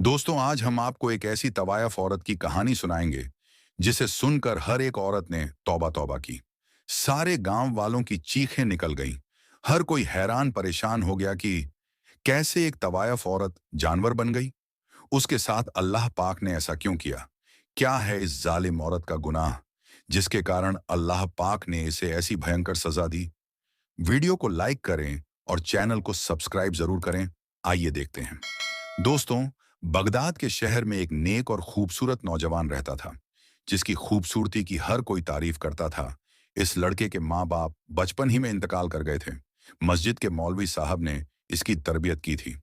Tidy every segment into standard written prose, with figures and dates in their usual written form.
दोस्तों, आज हम आपको एक ऐसी तवायफ औरत की कहानी सुनाएंगे जिसे सुनकर हर एक औरत ने तौबा तौबा की। सारे गांव वालों की चीखें निकल गईं। हर कोई हैरान परेशान हो गया कि कैसे एक तवायफ औरत जानवर बन गई। उसके साथ अल्लाह पाक ने ऐसा क्यों किया? क्या है इस जालिम औरत का गुनाह जिसके कारण अल्लाह पाक ने इसे ऐसी भयंकर सजा दी? वीडियो को लाइक करें और चैनल को सब्सक्राइब जरूर करें। आइए देखते हैं। दोस्तों, बगदाद के शहर में एक नेक और खूबसूरत नौजवान रहता था जिसकी खूबसूरती की हर कोई तारीफ करता था। इस लड़के के माँ बाप बचपन ही में इंतकाल कर गए थे। मस्जिद के मौलवी साहब ने इसकी तरबियत की थी।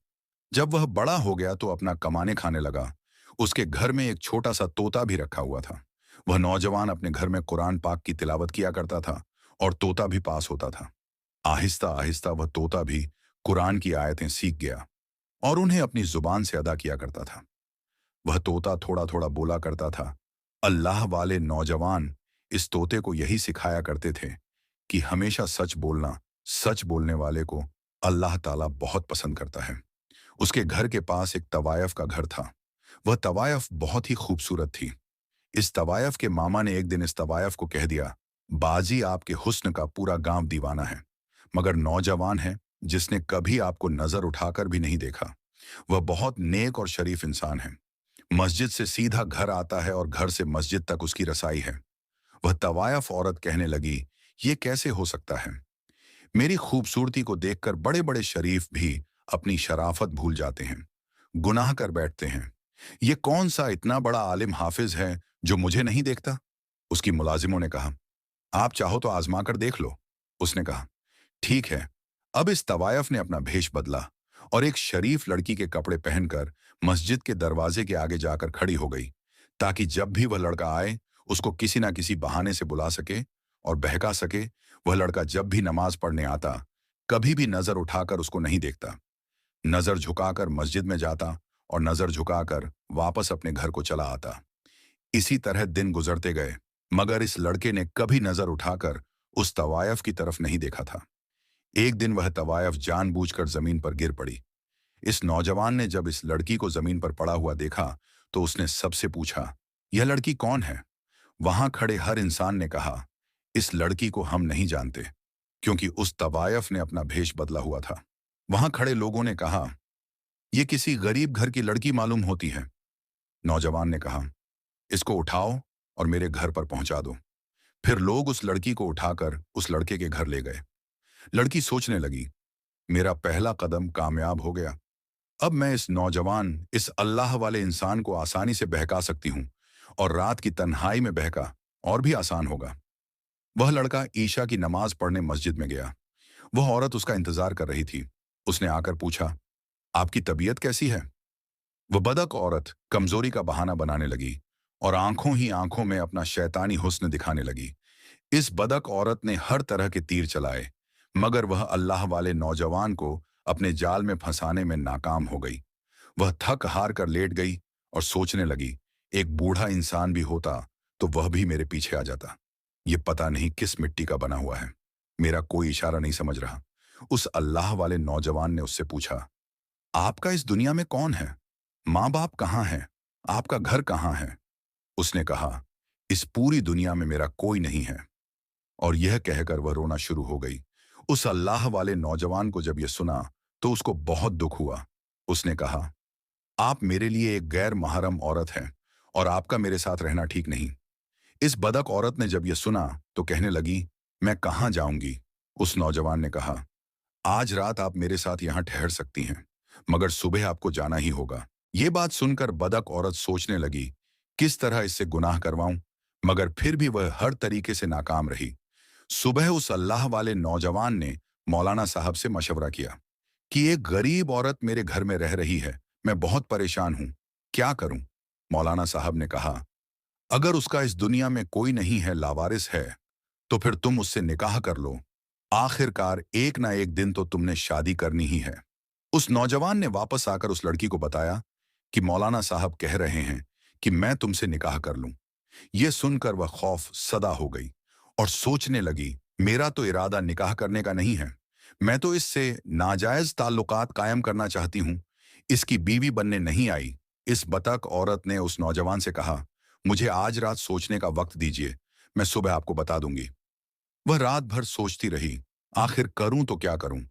जब वह बड़ा हो गया तो अपना कमाने खाने लगा। उसके घर में एक छोटा सा तोता भी रखा हुआ था। वह नौजवान अपने घर में कुरान पाक की तिलावत किया करता था और तोता भी पास होता था। आहिस्ता आहिस्ता वह तोता भी कुरान की आयतें सीख गया और उन्हें अपनी जुबान से अदा किया करता था। वह तोता थोड़ा थोड़ा बोला करता था। अल्लाह वाले नौजवान इस तोते को यही सिखाया करते थे कि हमेशा सच बोलना, सच बोलने वाले को अल्लाह ताला बहुत पसंद करता है। उसके घर के पास एक तवायफ का घर था। वह तवायफ बहुत ही खूबसूरत थी। इस तवायफ के मामा ने एक दिन इस तवायफ को कह दिया, बाजी, आपके हुस्न का पूरा गांव दीवाना है, मगर नौजवान है जिसने कभी आपको नजर उठाकर भी नहीं देखा। वह बहुत नेक और शरीफ इंसान है। मस्जिद से सीधा घर आता है और घर से मस्जिद तक उसकी रसाई है। वह तवायफ औरत कहने लगी, ये कैसे हो सकता है? मेरी खूबसूरती को देखकर बड़े बड़े शरीफ भी अपनी शराफत भूल जाते हैं, गुनाह कर बैठते हैं। ये कौन सा इतना बड़ा आलिम हाफिज है जो मुझे नहीं देखता? उसकी मुलाजिमों ने कहा, आप चाहो तो आजमा कर देख लो। उसने कहा, ठीक है। अब इस तवायफ ने अपना भेष बदला और एक शरीफ लड़की के कपड़े पहनकर मस्जिद के दरवाजे के आगे जाकर खड़ी हो गई, ताकि जब भी वह लड़का आए उसको किसी ना किसी बहाने से बुला सके और बहका सके। वह लड़का जब भी नमाज पढ़ने आता, कभी भी नजर उठाकर उसको नहीं देखता, नजर झुकाकर मस्जिद में जाता और नजर झुकाकर वापस अपने घर को चला आता। इसी तरह दिन गुजरते गए, मगर इस लड़के ने कभी नजर उठाकर उस तवायफ की तरफ नहीं देखा था। एक दिन वह तवायफ जानबूझकर जमीन पर गिर पड़ी। इस नौजवान ने जब इस लड़की को जमीन पर पड़ा हुआ देखा तो उसने सबसे पूछा, यह लड़की कौन है? वहां खड़े हर इंसान ने कहा, इस लड़की को हम नहीं जानते, क्योंकि उस तवायफ ने अपना भेष बदला हुआ था। वहां खड़े लोगों ने कहा, यह किसी गरीब घर की लड़की मालूम होती है। नौजवान ने कहा, इसको उठाओ और मेरे घर पर पहुंचा दो। फिर लोग उस लड़की को उठाकर उस लड़के के घर ले गए। लड़की सोचने लगी, मेरा पहला कदम कामयाब हो गया। अब मैं इस अल्लाह वाले इंसान को आसानी से बहका सकती हूँ और रात की तन्हाई में बहका और भी आसान होगा। वह लड़का ईशा की नमाज पढ़ने मस्जिद में गया। वह औरत उसका इंतजार कर रही थी। उसने आकर पूछा, आपकी तबीयत कैसी है? वह बदक औरत कमजोरी का बहाना बनाने लगी और आंखों ही आंखों में अपना शैतानी हुस्न दिखाने लगी। इस बदक औरत ने हर तरह के तीर चलाए, मगर वह अल्लाह वाले नौजवान को अपने जाल में फंसाने में नाकाम हो गई। वह थक हार कर लेट गई और सोचने लगी, एक बूढ़ा इंसान भी होता तो वह भी मेरे पीछे आ जाता। ये पता नहीं किस मिट्टी का बना हुआ है, मेरा कोई इशारा नहीं समझ रहा। उस अल्लाह वाले नौजवान ने उससे पूछा, आपका इस दुनिया में कौन है? माँ बाप कहाँ हैं? आपका घर कहाँ है? उसने कहा, इस पूरी दुनिया में मेरा कोई नहीं है। और यह कहकर वह रोना शुरू हो गई। उस अल्लाह वाले नौजवान को जब यह सुना तो उसको बहुत दुख हुआ। उसने कहा, आप मेरे लिए एक गैर महरम औरत हैं और आपका मेरे साथ रहना ठीक नहीं। इस बदक औरत ने जब यह सुना तो कहने लगी, मैं कहाँ जाऊंगी? उस नौजवान ने कहा, आज रात आप मेरे साथ यहाँ ठहर सकती हैं, मगर सुबह आपको जाना ही होगा। ये बात सुनकर बदक औरत सोचने लगी, किस तरह इससे गुनाह करवाऊं, मगर फिर भी वह हर तरीके से नाकाम रही। सुबह उस अल्लाह वाले नौजवान ने मौलाना साहब से मशवरा किया कि एक गरीब औरत मेरे घर में रह रही है, मैं बहुत परेशान हूं, क्या करूं? मौलाना साहब ने कहा, अगर उसका इस दुनिया में कोई नहीं है, लावारिस है, तो फिर तुम उससे निकाह कर लो। आखिरकार एक ना एक दिन तो तुमने शादी करनी ही है। उस नौजवान ने वापस आकर उस लड़की को बताया कि मौलाना साहब कह रहे हैं कि मैं तुमसे निकाह कर लूं। यह सुनकर वह खौफ सदा हो गई और सोचने लगी, मेरा तो इरादा निकाह करने का नहीं है, मैं तो इससे नाजायज ताल्लुकात कायम करना चाहती हूं। इसकी बीवी बनने नहीं आई, इस बतख औरत ने उस नौजवान से कहा, मुझे आज रात सोचने का वक्त दीजिए, मैं सुबह आपको बता दूंगी। वह रात भर सोचती रही, आखिर करूं तो क्या करूं।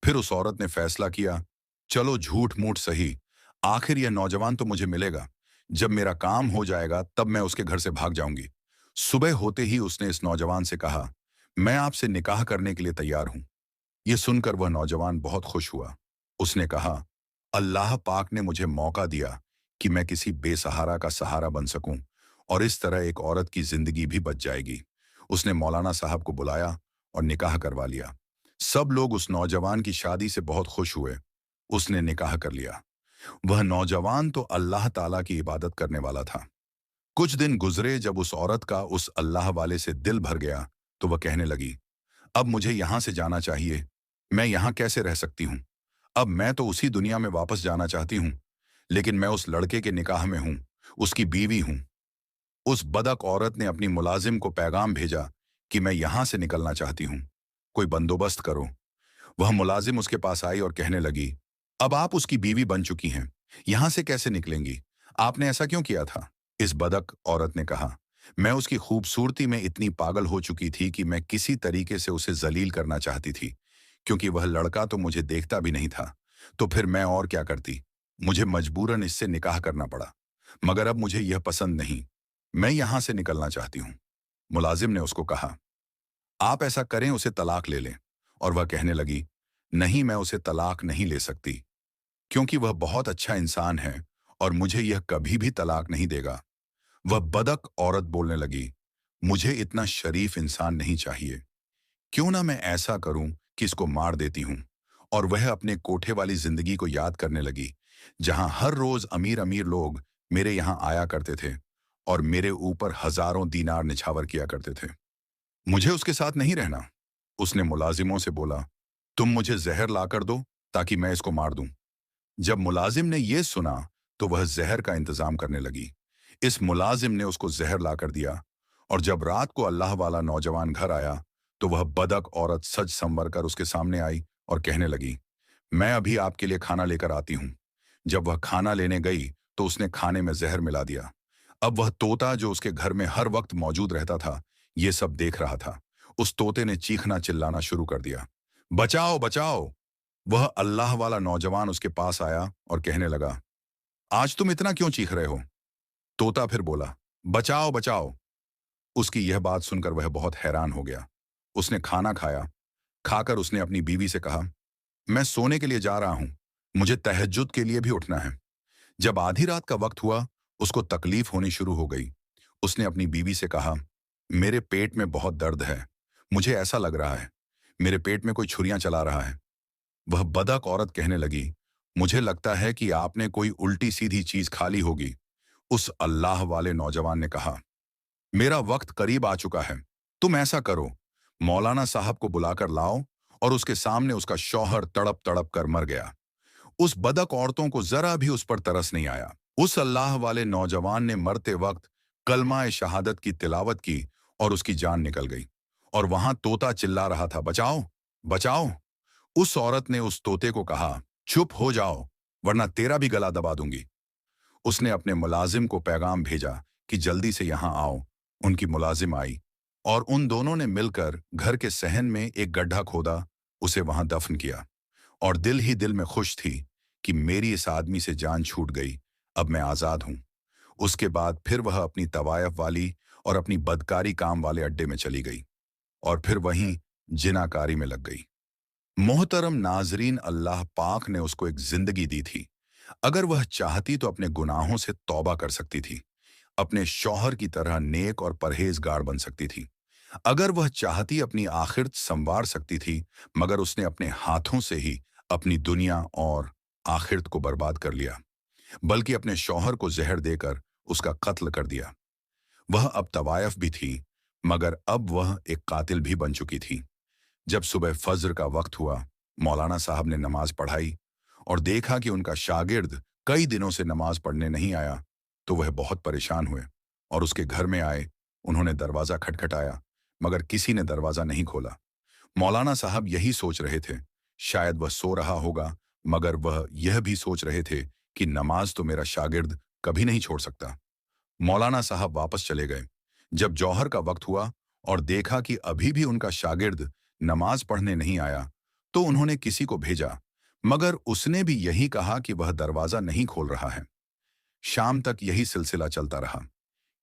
फिर उस औरत ने फैसला किया, चलो झूठ मूठ सही, आखिर यह नौजवान तो मुझे मिलेगा। जब मेरा काम हो जाएगा तब मैं उसके घर से भाग जाऊंगी। सुबह होते ही उसने इस नौजवान से कहा, मैं आपसे निकाह करने के लिए तैयार हूं। यह सुनकर वह नौजवान बहुत खुश हुआ। उसने कहा, अल्लाह पाक ने मुझे मौका दिया कि मैं किसी बेसहारा का सहारा बन सकूं और इस तरह एक औरत की जिंदगी भी बच जाएगी। उसने मौलाना साहब को बुलाया और निकाह करवा लिया। सब लोग उस नौजवान की शादी से बहुत खुश हुए। उसने निकाह कर लिया। वह नौजवान तो अल्लाह ताला की इबादत करने वाला था। कुछ दिन गुजरे, जब उस औरत का उस अल्लाह वाले से दिल भर गया तो वह कहने लगी, अब मुझे यहां से जाना चाहिए। मैं यहां कैसे रह सकती हूँ? अब मैं तो उसी दुनिया में वापस जाना चाहती हूँ, लेकिन मैं उस लड़के के निकाह में हूँ, उसकी बीवी हूँ। उस बदक औरत ने अपनी मुलाजिम को पैगाम भेजा कि मैं यहां से निकलना चाहती हूँ, कोई बंदोबस्त करो। वह मुलाजिम उसके पास आई और कहने लगी, अब आप उसकी बीवी बन चुकी हैं, यहां से कैसे निकलेंगी? आपने ऐसा क्यों किया था? इस बदक औरत ने कहा, मैं उसकी खूबसूरती में इतनी पागल हो चुकी थी कि मैं किसी तरीके से उसे जलील करना चाहती थी, क्योंकि वह लड़का तो मुझे देखता भी नहीं था। तो फिर मैं और क्या करती? मुझे मजबूरन इससे निकाह करना पड़ा, मगर अब मुझे यह पसंद नहीं। मैं यहां से निकलना चाहती हूँ। मुलाजिम ने उसको कहा, आप ऐसा करें, उसे तलाक ले लें। और वह कहने लगी, नहीं, मैं उसे तलाक नहीं ले सकती, क्योंकि वह बहुत अच्छा इंसान है और मुझे यह कभी भी तलाक नहीं देगा। वह बदक औरत बोलने लगी, मुझे इतना शरीफ इंसान नहीं चाहिए। क्यों ना मैं ऐसा करूं कि इसको मार देती हूं। और वह अपने कोठे वाली जिंदगी को याद करने लगी, जहां हर रोज अमीर अमीर लोग मेरे यहां आया करते थे और मेरे ऊपर हजारों दीनार निछावर किया करते थे। मुझे उसके साथ नहीं रहना। उसने मुलाजिमों से बोला, तुम मुझे जहर लाकर दो ताकि मैं इसको मार दूं। जब मुलाजिम ने यह सुना तो वह जहर का इंतजाम करने लगी। इस मुलाजिम ने उसको जहर लाकर दिया और जब रात को अल्लाह वाला नौजवान घर आया तो वह बदक औरत सज संवर कर उसके सामने आई और कहने लगी, मैं अभी आपके लिए खाना लेकर आती हूँ। जब वह खाना लेने गई तो उसने खाने में जहर मिला दिया। अब वह तोता जो उसके घर में हर वक्त मौजूद रहता था, ये सब देख रहा था। उस तोते ने चीखना चिल्लाना शुरू कर दिया, बचाओ बचाओ। वह अल्लाह वाला नौजवान उसके पास आया और कहने लगा, आज तुम इतना क्यों चीख रहे हो? तोता फिर बोला, बचाओ बचाओ। उसकी यह बात सुनकर वह बहुत हैरान हो गया। उसने खाना खाया। खाकर उसने अपनी बीवी से कहा, मैं सोने के लिए जा रहा हूं, मुझे तहज्जुद के लिए भी उठना है। जब आधी रात का वक्त हुआ, उसको तकलीफ होनी शुरू हो गई। उसने अपनी बीवी से कहा, मेरे पेट में बहुत दर्द है, मुझे ऐसा लग रहा है मेरे पेट में कोई छुरियां चला रहा है। वह बदक औरत कहने लगी, मुझे लगता है कि आपने कोई उल्टी सीधी चीज खा ली होगी। उस अल्लाह वाले नौजवान ने कहा, मेरा वक्त करीब आ चुका है, तुम ऐसा करो, मौलाना साहब को बुलाकर लाओ। और उसके सामने उसका शौहर तड़प तड़प कर मर गया। उस बदक औरतों को जरा भी उस पर तरस नहीं आया। उस अल्लाह वाले नौजवान ने मरते वक्त कलमा शहादत की तिलावत की और उसकी जान निकल गई। और वहां तोता चिल्ला रहा था, बचाओ बचाओ। उस औरत ने उस तोते को कहा, चुप हो जाओ, वरना तेरा भी गला दबा दूंगी। उसने अपने मुलाजिम को पैगाम भेजा कि जल्दी से यहां आओ। उनकी मुलाजिम आई और उन दोनों ने मिलकर घर के सहन में एक गड्ढा खोदा, उसे वहां दफन किया। और दिल ही दिल में खुश थी कि मेरी इस आदमी से जान छूट गई, अब मैं आजाद हूं। उसके बाद फिर वह अपनी तवायफ वाली और अपनी बदकारी काम वाले अड्डे में चली गई और फिर वहीं जिनाकारी में लग गई। मोहतरम नाजरीन, अल्लाह पाक ने उसको एक जिंदगी दी थी। अगर वह चाहती तो अपने गुनाहों से तौबा कर सकती थी, अपने शौहर की तरह नेक और परहेजगार बन सकती थी। अगर वह चाहती अपनी आखिरत संवार सकती थी, मगर उसने अपने हाथों से ही अपनी दुनिया और आखिरत को बर्बाद कर लिया, बल्कि अपने शौहर को जहर देकर उसका कत्ल कर दिया। वह अब तवायफ भी थी, मगर अब वह एक कातिल भी बन चुकी थी। जब सुबह फज्र का वक्त हुआ, मौलाना साहब ने नमाज पढ़ाई और देखा कि उनका शागिर्द कई दिनों से नमाज पढ़ने नहीं आया, तो वह बहुत परेशान हुए और उसके घर में आए। उन्होंने दरवाजा खटखटाया, मगर किसी ने दरवाजा नहीं खोला। मौलाना साहब यही सोच रहे थे, शायद वह सो रहा होगा, मगर वह यह भी सोच रहे थे कि नमाज तो मेरा शागिर्द कभी नहीं छोड़ सकता। मौलाना साहब वापस चले गए। जब जौहर का वक्त हुआ और देखा कि अभी भी उनका शागिर्द नमाज पढ़ने नहीं आया, तो उन्होंने किसी को भेजा, मगर उसने भी यही कहा कि वह दरवाजा नहीं खोल रहा है। शाम तक यही सिलसिला चलता रहा।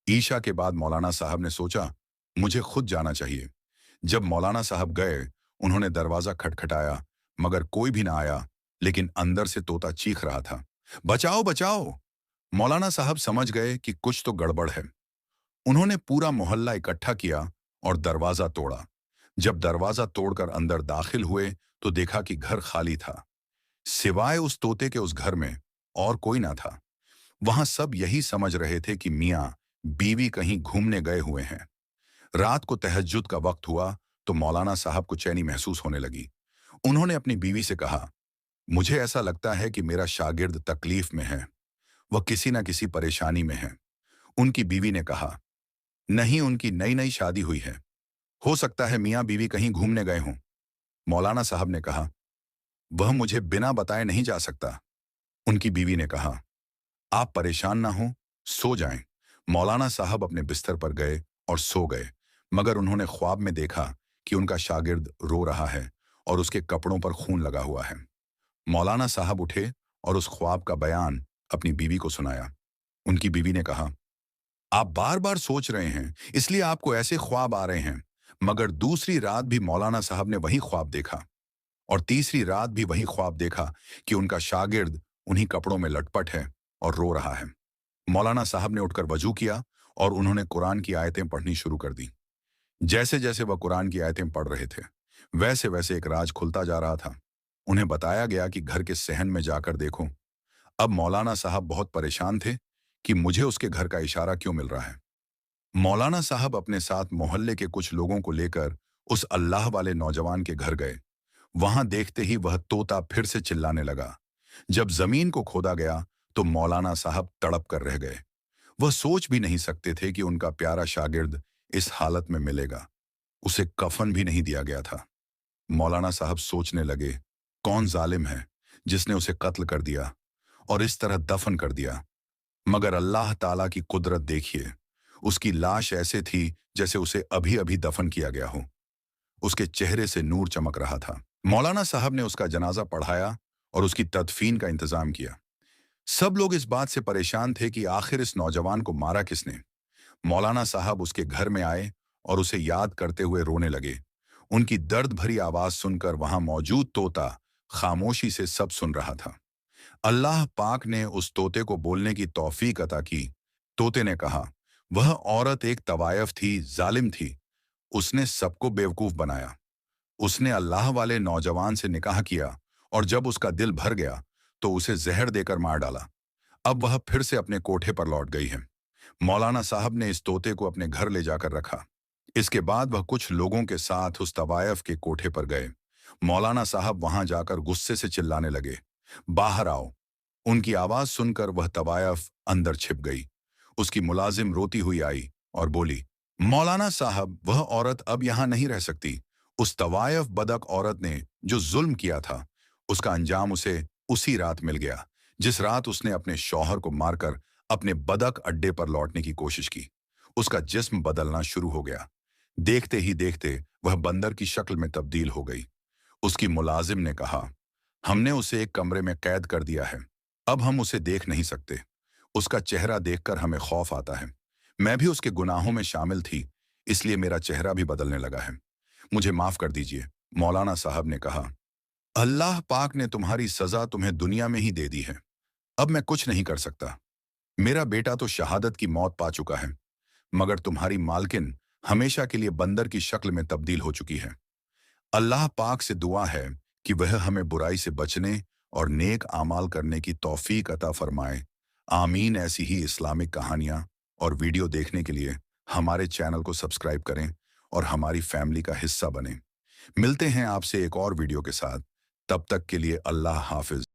ईशा के बाद मौलाना साहब ने सोचा, मुझे खुद जाना चाहिए। जब मौलाना साहब गए, उन्होंने दरवाजा खटखटाया, मगर कोई भी ना आया, लेकिन अंदर से तोता चीख रहा था, बचाओ बचाओ। मौलाना साहब समझ गए कि कुछ तो गड़बड़ है। उन्होंने पूरा मोहल्ला इकट्ठा किया और दरवाजा तोड़ा। जब दरवाजा तोड़कर अंदर दाखिल हुए, तो देखा कि घर खाली था। सिवाय उस तोते के उस घर में और कोई ना था। वहां सब यही समझ रहे थे कि मियाँ बीवी कहीं घूमने गए हुए हैं। रात को तहज्जुद का वक्त हुआ तो मौलाना साहब को चैनी महसूस होने लगी। उन्होंने अपनी बीवी से कहा, मुझे ऐसा लगता है कि मेरा शागिर्द तकलीफ में है, वह किसी न किसी परेशानी में है। उनकी बीवी ने कहा, नहीं, उनकी नई नई शादी हुई है, हो सकता है मियाँ बीवी कहीं घूमने गए हों। मौलाना साहब ने कहा, वह मुझे बिना बताए नहीं जा सकता। उनकी बीवी ने कहा, आप परेशान ना हो, सो जाएं। मौलाना साहब अपने बिस्तर पर गए और सो गए, मगर उन्होंने ख्वाब में देखा कि उनका शागिर्द रो रहा है और उसके कपड़ों पर खून लगा हुआ है। मौलाना साहब उठे और उस ख्वाब का बयान अपनी बीवी को सुनाया। उनकी बीवी ने कहा, आप बार बार सोच रहे हैं, इसलिए आपको ऐसे ख्वाब आ रहे हैं। मगर दूसरी रात भी मौलाना साहब ने वही ख्वाब देखा और तीसरी रात भी वही ख्वाब देखा कि उनका शागिर्द उन्हीं कपड़ों में लटपट है और रो रहा है। मौलाना साहब ने उठकर वजू किया और उन्होंने कुरान की आयतें पढ़नी शुरू कर दी। जैसे जैसे वह कुरान की आयतें पढ़ रहे थे, वैसे वैसे एक राज खुलता जा रहा था। उन्हें बताया गया कि घर के सहन में जाकर देखो। अब मौलाना साहब बहुत परेशान थे कि मुझे उसके घर का इशारा क्यों मिल रहा है। मौलाना साहब अपने साथ मोहल्ले के कुछ लोगों को लेकर उस अल्लाह वाले नौजवान के घर गए। वहां देखते ही वह तोता फिर से चिल्लाने लगा। जब जमीन को खोदा गया तो मौलाना साहब तड़प कर रह गए। वह सोच भी नहीं सकते थे कि उनका प्यारा शागिर्द इस हालत में मिलेगा। उसे कफन भी नहीं दिया गया था। मौलाना साहब सोचने लगे, कौन जालिम है जिसने उसे कत्ल कर दिया और इस तरह दफन कर दिया। मगर अल्लाह ताला की कुदरत देखिए, उसकी लाश ऐसे थी जैसे उसे अभी अभी दफन किया गया हो। उसके चेहरे से नूर चमक रहा था। मौलाना साहब ने उसका जनाजा पढ़ाया और उसकी तदफीन का इंतजाम किया। सब लोग इस बात से परेशान थे कि आखिर इस नौजवान को मारा किसने। मौलाना साहब उसके घर में आए और उसे याद करते हुए रोने लगे। उनकी दर्द भरी आवाज सुनकर वहां मौजूद तोता खामोशी से सब सुन रहा था। अल्लाह पाक ने उस तोते को बोलने की तौफीक अता की। तोते ने कहा, वह औरत एक तवायफ थी, जालिम थी। उसने सबको बेवकूफ बनाया। उसने अल्लाह वाले नौजवान से निकाह किया और जब उसका दिल भर गया तो उसे जहर देकर मार डाला। अब वह फिर से अपने कोठे पर लौट गई है। मौलाना साहब ने इस तोते को अपने घर ले जाकर रखा। इसके बाद वह कुछ लोगों के साथ उस तवायफ के कोठे पर गए। मौलाना साहब वहां जाकर गुस्से से चिल्लाने लगे, बाहर आओ। उनकी आवाज सुनकर वह तवायफ अंदर छिप गई। उसकी मुलाजिम रोती हुई आई और बोली, मौलाना साहब, वह औरत अब यहां नहीं रह सकती। उस तवायफ बदक औरत ने जो जुल्म किया था, उसका अंजाम उसे उसी रात मिल गया जिस रात उसने अपने शौहर को मारकर अपने बदक अड्डे पर लौटने की कोशिश की। उसका जिस्म बदलना शुरू हो गया। देखते ही देखते वह बंदर की शक्ल में तब्दील हो गई। उसकी मुलाजिम ने कहा, हमने उसे एक कमरे में कैद कर दिया है, अब हम उसे देख नहीं सकते। उसका चेहरा देखकर हमें खौफ आता है। मैं भी उसके गुनाहों में शामिल थी, इसलिए मेरा चेहरा भी बदलने लगा है। मुझे माफ कर दीजिए। मौलाना साहब ने कहा, अल्लाह पाक ने तुम्हारी सजा तुम्हें दुनिया में ही दे दी है। अब मैं कुछ नहीं कर सकता। मेरा बेटा तो शहादत की मौत पा चुका है, मगर तुम्हारी मालकिन हमेशा के लिए बंदर की शक्ल में तब्दील हो चुकी है। अल्लाह पाक से दुआ है कि वह हमें बुराई से बचने और नेक आमाल करने की तौफीक अता फरमाए। आमीन। ऐसी ही इस्लामिक कहानियाँ और वीडियो देखने के लिए हमारे चैनल को सब्सक्राइब करें और हमारी फैमिली का हिस्सा बनें। मिलते हैं आपसे एक और वीडियो के साथ। तब तक के लिए अल्लाह हाफिज।